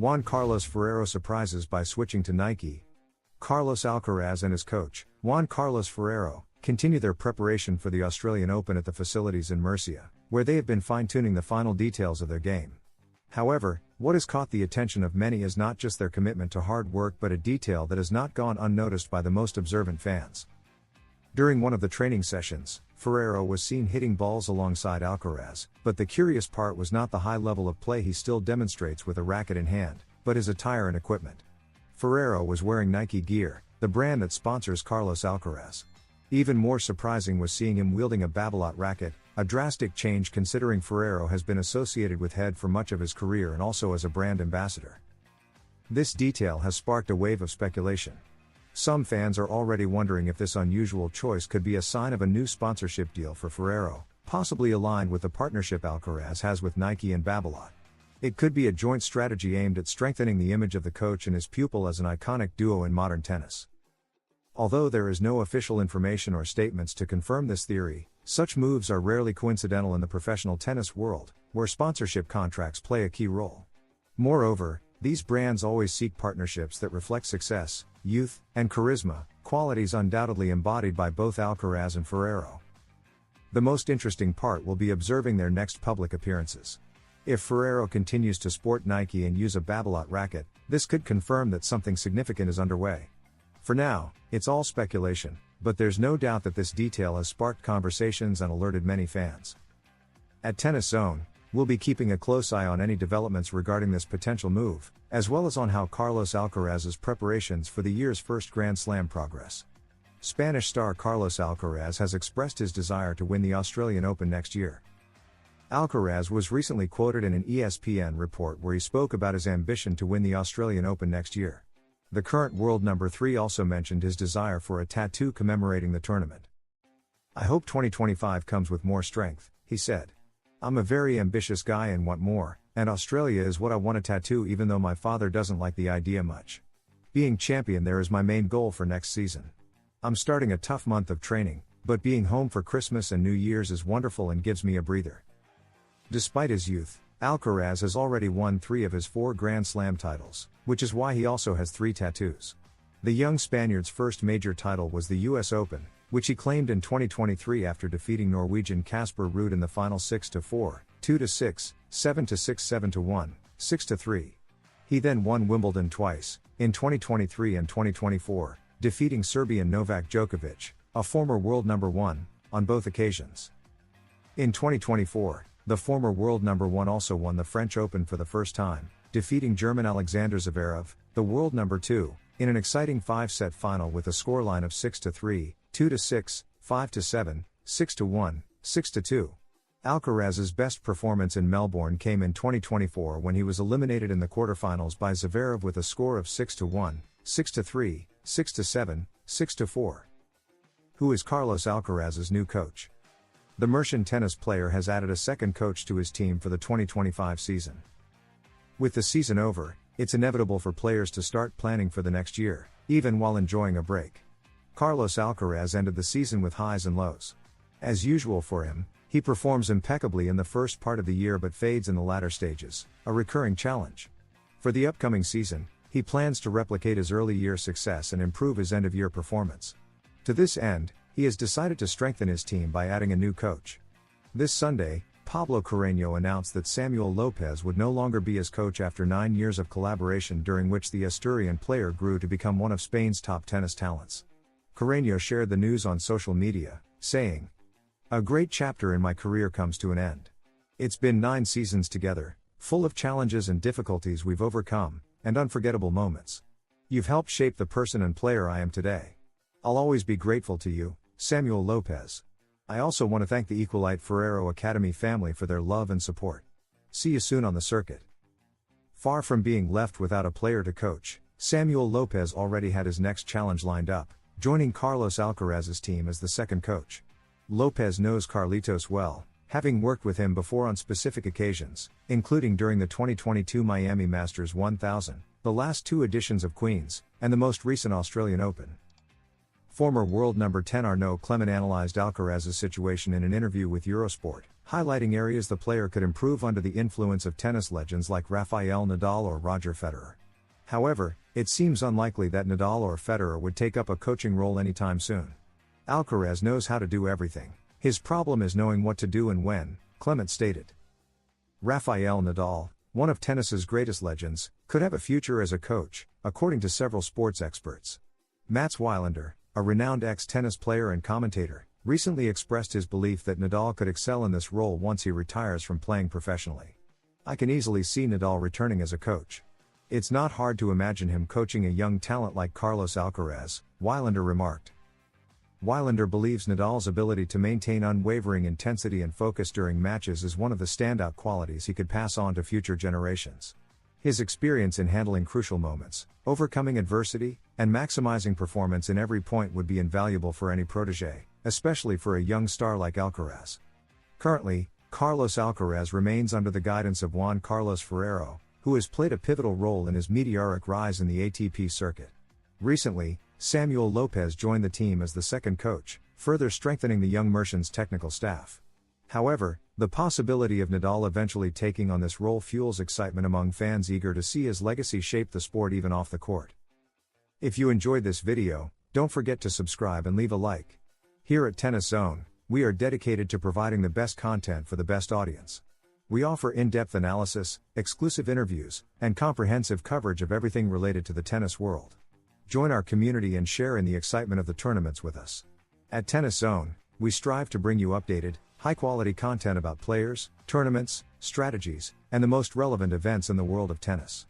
Juan Carlos Ferrero surprises by switching to Nike. Carlos Alcaraz and his coach, Juan Carlos Ferrero, continue their preparation for the Australian Open at the facilities in Murcia, where they have been fine-tuning the final details of their game. However, what has caught the attention of many is not just their commitment to hard work but a detail that has not gone unnoticed by the most observant fans. During one of the training sessions, Ferrero was seen hitting balls alongside Alcaraz, but the curious part was not the high level of play he still demonstrates with a racket in hand, but his attire and equipment. Ferrero was wearing Nike gear, the brand that sponsors Carlos Alcaraz. Even more surprising was seeing him wielding a Babolat racket, a drastic change considering Ferrero has been associated with Head for much of his career and also as a brand ambassador. This detail has sparked a wave of speculation. Some fans are already wondering if this unusual choice could be a sign of a new sponsorship deal for Ferrero, possibly aligned with the partnership Alcaraz has with Nike and Babolat. It could be a joint strategy aimed at strengthening the image of the coach and his pupil as an iconic duo in modern tennis. Although there is no official information or statements to confirm this theory, such moves are rarely coincidental in the professional tennis world, where sponsorship contracts play a key role. Moreover, these brands always seek partnerships that reflect success, youth, and charisma, qualities undoubtedly embodied by both Alcaraz and Ferrero. The most interesting part will be observing their next public appearances. If Ferrero continues to sport Nike and use a Babolat racket, this could confirm that something significant is underway. For now, it's all speculation, but there's no doubt that this detail has sparked conversations and alerted many fans. At Tennis Zone, we'll be keeping a close eye on any developments regarding this potential move, as well as on how Carlos Alcaraz's preparations for the year's first Grand Slam progress. Spanish star Carlos Alcaraz has expressed his desire to win the Australian Open next year. Alcaraz was recently quoted in an ESPN report where he spoke about his ambition to win the Australian Open next year. The current world number 3 also mentioned his desire for a tattoo commemorating the tournament. "I hope 2025 comes with more strength," he said. "I'm a very ambitious guy and want more, and Australia is what I want to tattoo even though my father doesn't like the idea much. Being champion there is my main goal for next season. I'm starting a tough month of training, but being home for Christmas and New Year's is wonderful and gives me a breather." Despite his youth, Alcaraz has already won 3 of his 4 Grand Slam titles, which is why he also has 3 tattoos. The young Spaniard's first major title was the US Open, which he claimed in 2023 after defeating Norwegian Casper Ruud in the final 6-4, 2-6, 7-6, 7-1, 6-3. He then won Wimbledon twice, in 2023 and 2024, defeating Serbian Novak Djokovic, a former world number 1, on both occasions. In 2024, the former world number 1 also won the French Open for the first time, defeating German Alexander Zverev, the world number 2, in an exciting 5-set final with a scoreline of 6-3, 2-6, 5-7, 6-1, 6-2. Alcaraz's best performance in Melbourne came in 2024 when he was eliminated in the quarterfinals by Zverev with a score of 6-1, 6-3, 6-7, 6-4. Who is Carlos Alcaraz's new coach? The Mercian tennis player has added a second coach to his team for the 2025 season. With the season over, it's inevitable for players to start planning for the next year, even while enjoying a break. Carlos Alcaraz ended the season with highs and lows. As usual for him, he performs impeccably in the first part of the year but fades in the latter stages, a recurring challenge. For the upcoming season, he plans to replicate his early year success and improve his end-of-year performance. To this end, he has decided to strengthen his team by adding a new coach. This Sunday, Pablo Carreño announced that Samuel Lopez would no longer be his coach after 9 years of collaboration during which the Asturian player grew to become one of Spain's top tennis talents. Carreño shared the news on social media, saying, "A great chapter in my career comes to an end. It's been 9 seasons together, full of challenges and difficulties we've overcome, and unforgettable moments. You've helped shape the person and player I am today. I'll always be grateful to you, Samuel Lopez. I also want to thank the Equalite Ferrero Academy family for their love and support. See you soon on the circuit." Far from being left without a player to coach, Samuel Lopez already had his next challenge lined up, joining Carlos Alcaraz's team as the second coach. Lopez knows Carlitos well, having worked with him before on specific occasions, including during the 2022 Miami Masters 1000, the last 2 editions of Queens, and the most recent Australian Open. Former world number 10 Arnaud Clément analyzed Alcaraz's situation in an interview with Eurosport, highlighting areas the player could improve under the influence of tennis legends like Rafael Nadal or Roger Federer. However, it seems unlikely that Nadal or Federer would take up a coaching role anytime soon. Alcaraz knows how to do everything. His problem is knowing what to do and when, Clement stated. Rafael Nadal, one of tennis's greatest legends, could have a future as a coach, according to several sports experts. Mats Wilander, a renowned ex-tennis player and commentator, recently expressed his belief that Nadal could excel in this role once he retires from playing professionally. "I can easily see Nadal returning as a coach. It's not hard to imagine him coaching a young talent like Carlos Alcaraz," Wilander remarked. Wilander believes Nadal's ability to maintain unwavering intensity and focus during matches is one of the standout qualities he could pass on to future generations. His experience in handling crucial moments, overcoming adversity, and maximizing performance in every point would be invaluable for any protégé, especially for a young star like Alcaraz. Currently, Carlos Alcaraz remains under the guidance of Juan Carlos Ferrero, who has played a pivotal role in his meteoric rise in the ATP circuit. Recently, Samuel Lopez joined the team as the second coach, further strengthening the young Merchant's technical staff. However, the possibility of Nadal eventually taking on this role fuels excitement among fans eager to see his legacy shape the sport even off the court. If you enjoyed this video, don't forget to subscribe and leave a like. Here at Tennis Zone, we are dedicated to providing the best content for the best audience. We offer in-depth analysis, exclusive interviews, and comprehensive coverage of everything related to the tennis world. Join our community and share in the excitement of the tournaments with us. At Tennis Zone, we strive to bring you updated, high-quality content about players, tournaments, strategies, and the most relevant events in the world of tennis.